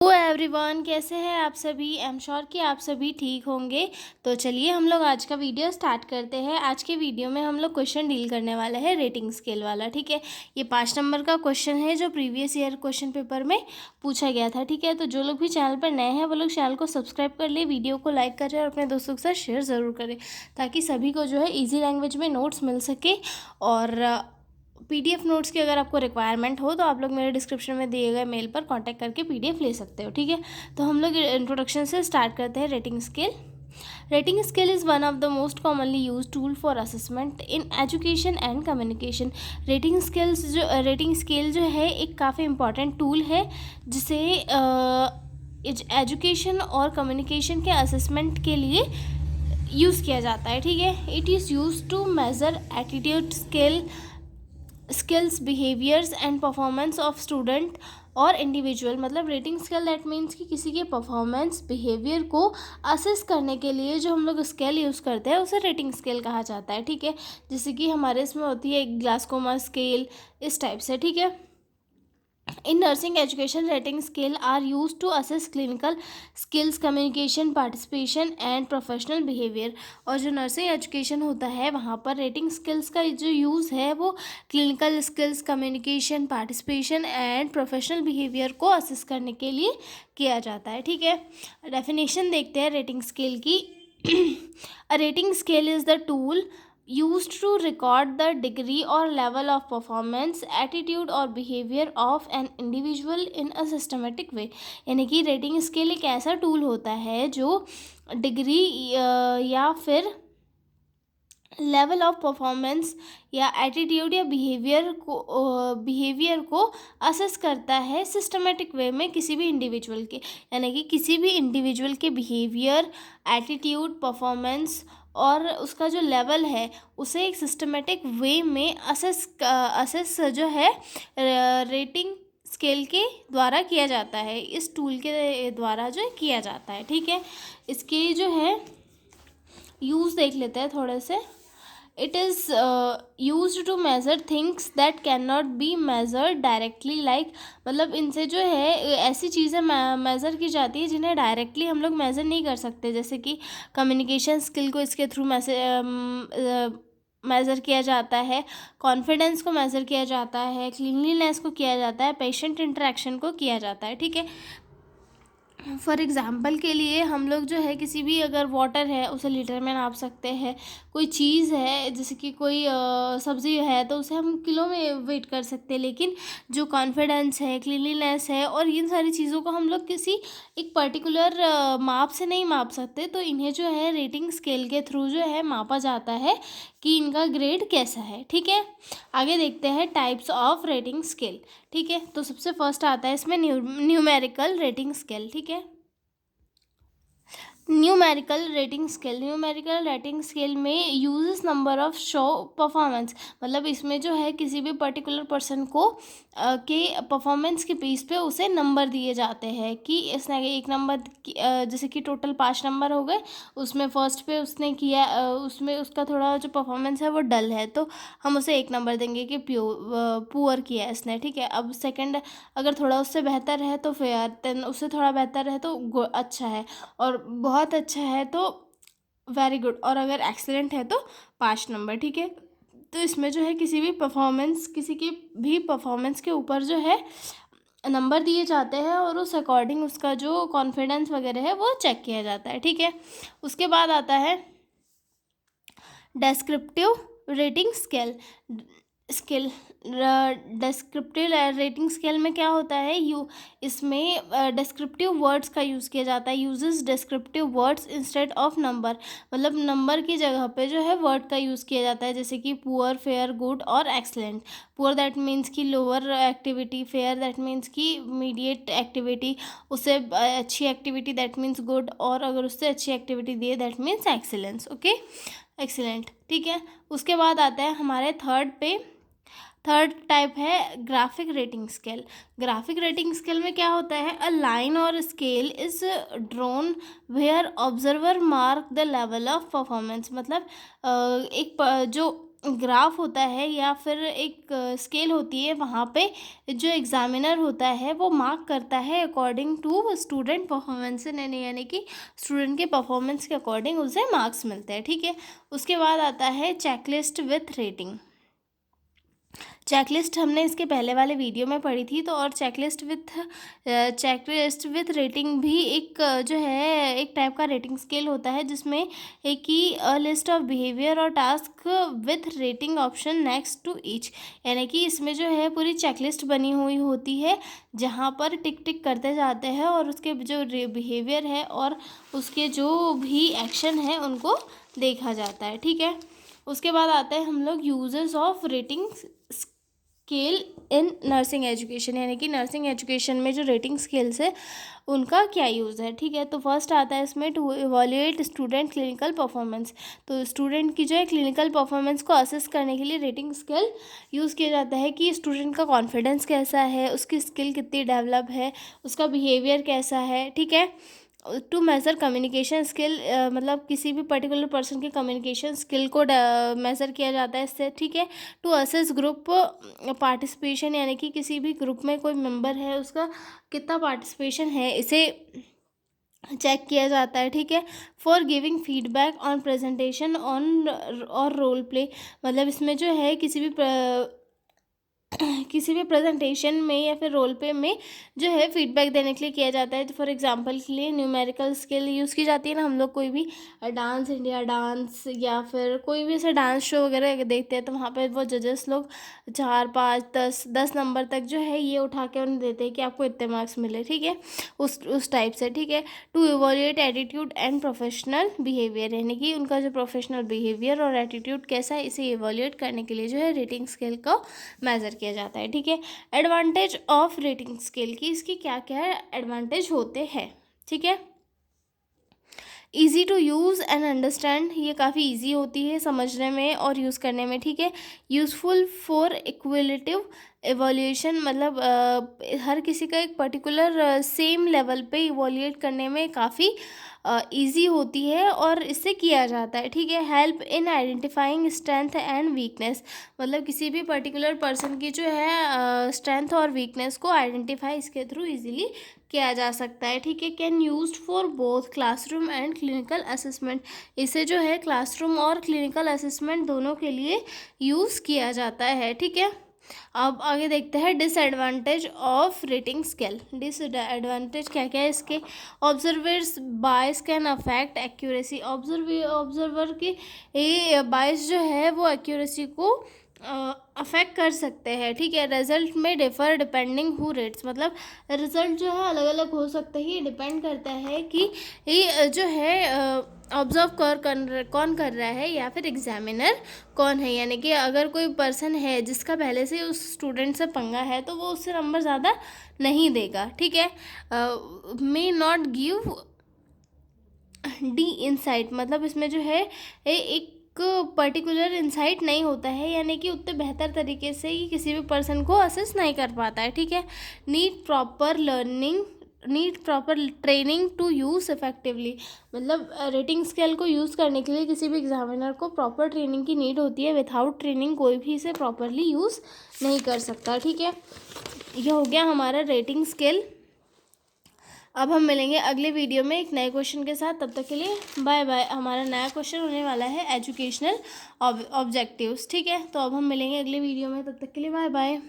तो एवरीवन, कैसे हैं आप सभी। आई एम श्योर कि आप सभी ठीक होंगे। तो चलिए हम लोग आज का वीडियो स्टार्ट करते हैं। आज के वीडियो में हम लोग क्वेश्चन डील करने वाले हैं रेटिंग स्केल वाला। ठीक है, ये 5 नंबर का क्वेश्चन है जो प्रीवियस ईयर क्वेश्चन पेपर में पूछा गया था। ठीक है, तो जो लोग भी चैनल पर नए हैं वो लोग चैनल को सब्सक्राइब कर ले, वीडियो को लाइक करें और अपने दोस्तों के साथ शेयर ज़रूर करें, ताकि सभी को जो है ईजी लैंग्वेज में नोट्स मिल सके। और पीडीएफ नोट्स की अगर आपको रिक्वायरमेंट हो तो आप लोग मेरे डिस्क्रिप्शन में दिए गए मेल पर कांटेक्ट करके पीडीएफ ले सकते हो। ठीक है, तो हम लोग इंट्रोडक्शन से स्टार्ट करते हैं। Rating scale. Rating scale is one of the most commonly use tool for assessment in education and communication. Rating scale जो है एक काफ़ी इंपॉर्टेंट टूल है जिसे एजुकेशन और कम्युनिकेशन के असेसमेंट के लिए यूज़ किया जाता है। ठीक है, it is use to measure attitude skills, behaviours and performance of student और इंडिविजुअल। मतलब रेटिंग स्केल दैट मीन्स कि किसी के परफॉर्मेंस, बिहेवियर को असेस करने के लिए जो हम लोग स्केल यूज़ करते हैं उसे रेटिंग स्केल कहा जाता है। ठीक है, जैसे कि हमारे इसमें होती है ग्लासकोमा स्केल, इस टाइप से। ठीक है, in nursing education, rating scale are used to assess clinical skills, communication, participation and professional behavior। और जो नर्सिंग एजुकेशन होता है वहाँ पर रेटिंग स्किल्स का जो यूज़ है वो clinical skills, communication, participation and professional behaviour को असेस करने के लिए किया जाता है। ठीक है, डेफिनेशन देखते हैं रेटिंग स्केल की। A rating scale is the tool used to record the degree or level of performance, attitude और behavior of an individual in a systematic way। यानी कि रेटिंग स्केल एक ऐसा टूल होता है जो डिग्री या फिर लेवल ऑफ परफॉर्मेंस या एटीट्यूड या बिहेवियर को असेस करता है सिस्टमेटिक वे में किसी भी इंडिविजुअल के। यानी कि किसी भी इंडिविजुअल के बिहेवियर, एटीट्यूड, परफॉर्मेंस और उसका जो लेवल है उसे एक सिस्टमेटिक वे में असेस जो है रेटिंग स्केल के द्वारा किया जाता है। इस टूल के द्वारा जो किया जाता है। ठीक है, इसके जो है यूज़ देख लेते हैं थोड़े से। It is use to measure things that can not be measured directly, like मतलब इनसे जो है ऐसी चीज़ें मेज़र की जाती है जिन्हें डायरेक्टली हम लोग मेज़र नहीं कर सकते। जैसे कि कम्युनिकेशन स्किल को इसके थ्रू मेज़र किया जाता है, कॉन्फिडेंस को मेज़र किया जाता है, क्लीनलीनेस को किया जाता है, पेशेंट इंटरेक्शन को किया जाता है। ठीक है, फॉर एग्ज़ाम्पल के लिए हम लोग जो है किसी भी अगर वाटर है उसे लीटर में नाप सकते हैं। कोई चीज़ है जैसे कि कोई सब्ज़ी है तो उसे हम किलो में वेट कर सकते हैं। लेकिन जो कॉन्फिडेंस है, क्लीनलीनेस है और इन सारी चीज़ों को हम लोग किसी एक पर्टिकुलर माप से नहीं माप सकते। तो इन्हें जो है रेटिंग स्केल के थ्रू जो है मापा जाता है कि इनका ग्रेड कैसा है। ठीक है, आगे देखते हैं टाइप्स ऑफ रेटिंग स्केल। ठीक है, तो सबसे फर्स्ट आता है इसमें न्यूमेरिकल रेटिंग स्केल। ठीक है, न्यूमेरिकल रेटिंग स्केल में uses number of show performance. मतलब इसमें जो है किसी भी पर्टिकुलर पर्सन को के परफॉर्मेंस के बेस पे उसे नंबर दिए जाते हैं कि इसने एक नंबर जैसे कि टोटल 5 नंबर हो गए, उसमें फर्स्ट पे उसने किया उसमें उसका थोड़ा जो परफॉर्मेंस है वो डल है तो हम उसे 1 नंबर देंगे कि पुअर किया है इसने। ठीक है, अब सेकंड अगर थोड़ा उससे बेहतर है तो फेयर, देन उससे थोड़ा बेहतर है तो अच्छा है, और बहुत अच्छा है तो वेरी गुड, और अगर एक्सीलेंट है तो 5 नंबर। ठीक है, तो इसमें जो है किसी के भी परफॉर्मेंस के ऊपर जो है नंबर दिए जाते हैं और उस अकॉर्डिंग उसका जो कॉन्फिडेंस वगैरह है वो चेक किया जाता है। ठीक है, उसके बाद आता है descriptive rating scale. Descriptive rating scale में क्या होता है, इसमें डिस्क्रिप्टिव वर्ड्स का यूज़ किया जाता है। Uses descriptive words instead of number. मतलब नंबर की जगह पे जो है वर्ड का यूज़ किया जाता है, जैसे कि पुअर, फेयर, गुड और एक्सलेंट। पुअर दैट मीन्स की lower activity, fair that means की मीडिएट एक्टिविटी, उससे अच्छी एक्टिविटी दैट मीन्स गुड, और अगर उससे अच्छी एक्टिविटी दिए that means excellence. Okay, excellent. ठीक है, उसके बाद आता है हमारे थर्ड टाइप है graphic rating scale. Graphic rating scale में क्या होता है, अ लाइन और scale is drawn where observer mark the level of performance. मतलब जो ग्राफ होता है या फिर एक स्केल होती है, वहाँ पे जो एग्ज़ामिनर होता है वो मार्क करता है अकॉर्डिंग टू स्टूडेंट परफॉर्मेंस, यानी कि स्टूडेंट के परफॉर्मेंस के अकॉर्डिंग उसे मार्क्स मिलते हैं, ठीक है। उसके बाद आता है चेकलिस्ट विथ रेटिंग। चेकलिस्ट हमने इसके पहले वाले वीडियो में पढ़ी थी, तो और चेकलिस्ट विथ रेटिंग भी एक जो है एक टाइप का रेटिंग स्केल होता है, जिसमें एक ही लिस्ट ऑफ बिहेवियर और task with rating option next to each, यानी कि इसमें जो है पूरी चेकलिस्ट बनी हुई होती है, जहाँ पर टिक टिक करते जाते हैं और उसके जो बिहेवियर है और उसके जो भी एक्शन है उनको देखा जाता है, ठीक है। उसके बाद आते हैं हम लोग uses of rating scale in nursing education, यानी कि नर्सिंग एजुकेशन में जो रेटिंग स्केल्स है उनका क्या यूज़ है, ठीक है। तो फर्स्ट आता है इसमें to evaluate student clinical performance. तो स्टूडेंट की जो है क्लिनिकल परफॉर्मेंस को असेस करने के लिए रेटिंग स्केल यूज़ किया जाता है कि स्टूडेंट का कॉन्फिडेंस कैसा है, उसकी स्किल कितनी डेवलप है, उसका बिहेवियर कैसा है, ठीक है। टू मेज़र कम्युनिकेशन स्किल, मतलब किसी भी पर्टिकुलर पर्सन के कम्युनिकेशन स्किल को मेज़र किया जाता है इससे, ठीक है। टू असेस ग्रुप पार्टिसिपेशन, यानी कि किसी भी ग्रुप में कोई मेंबर है उसका कितना पार्टिसिपेशन है इसे चेक किया जाता है, ठीक है। For giving feedback on presentation on और रोल प्ले, मतलब इसमें जो है किसी भी प्रेजेंटेशन में या फिर रोल पे में जो है फीडबैक देने के लिए किया जाता है। तो फॉर एग्जांपल के लिए न्यूमेरिकल स्किल यूज़ की जाती है ना, हम लोग कोई भी डांस इंडिया डांस या फिर कोई भी ऐसा डांस शो वगैरह देखते हैं, तो वहाँ पे वो जजेस लोग 4, 5, 10 नंबर तक जो है ये उठा के उन्हें देते हैं कि आपको इतने मार्क्स मिले, ठीक है, उस टाइप से, ठीक है। To evaluate attitude and professional behaviour, यानी कि उनका जो प्रोफेशनल बिहेवियर और एटीट्यूड कैसा है इसे इवैल्यूएट करने के लिए जो है रेटिंग स्केल को मेज़र किया जाता है, ठीक है। एडवांटेज ऑफ रेटिंग स्केल की, इसकी क्या क्या एडवांटेज होते हैं, ठीक है। Easy to use and understand, ये काफ़ी ईजी होती है समझने में और यूज़ करने में, ठीक है। यूज़फुल फॉर इक्वलिटिव एवोल्यूशन, मतलब हर किसी का एक पर्टिकुलर सेम लेवल पे इवोल्यूट करने में काफ़ी ईजी होती है और इससे किया जाता है, ठीक है। Help in identifying strength and weakness, मतलब किसी भी पर्टिकुलर पर्सन की जो है स्ट्रेंथ और वीकनेस को आइडेंटिफाई इसके थ्रू इजीली किया जा सकता है, ठीक है। Can used for both classroom and clinical assessment, इसे जो है क्लासरूम और क्लिनिकल असेसमेंट दोनों के लिए यूज़ किया जाता है, ठीक है। अब आगे देखते हैं disadvantage of rating scale. Disadvantage क्या क्या है इसके। Observers bias can affect accuracy, observer की बायस जो है वो एक्यूरेसी को अफेक्ट कर सकते हैं, ठीक है। रिजल्ट में डिफर डिपेंडिंग हु रेट्स, मतलब रिजल्ट जो है अलग अलग हो सकते हैं, ये डिपेंड करता है कि ये जो है ऑब्जर्व कौन कर रहा है या फिर एग्जामिनर कौन है, यानी कि अगर कोई पर्सन है जिसका पहले से उस स्टूडेंट से पंगा है तो वो उससे नंबर ज़्यादा नहीं देगा, ठीक है। May not give D insight, मतलब इसमें जो है एक पर्टिकुलर इंसाइट नहीं होता है, यानी कि उतने बेहतर तरीके से ही किसी भी पर्सन को असेस नहीं कर पाता है, ठीक है। Need proper training to use effectively, मतलब रेटिंग स्केल को यूज़ करने के लिए किसी भी एग्जामिनर को प्रॉपर ट्रेनिंग की नीड होती है। विथआउट ट्रेनिंग कोई भी इसे प्रॉपरली यूज़ नहीं कर सकता, ठीक है। यह हो गया हमारा रेटिंग स्केल। अब हम मिलेंगे अगले वीडियो में एक नए क्वेश्चन के साथ, तब तक के लिए बाय बाय। हमारा नया क्वेश्चन होने वाला है एजुकेशनल ऑब्जेक्टिव्स, ठीक है। तो अब हम मिलेंगे अगले वीडियो में, तब तक के लिए बाय बाय।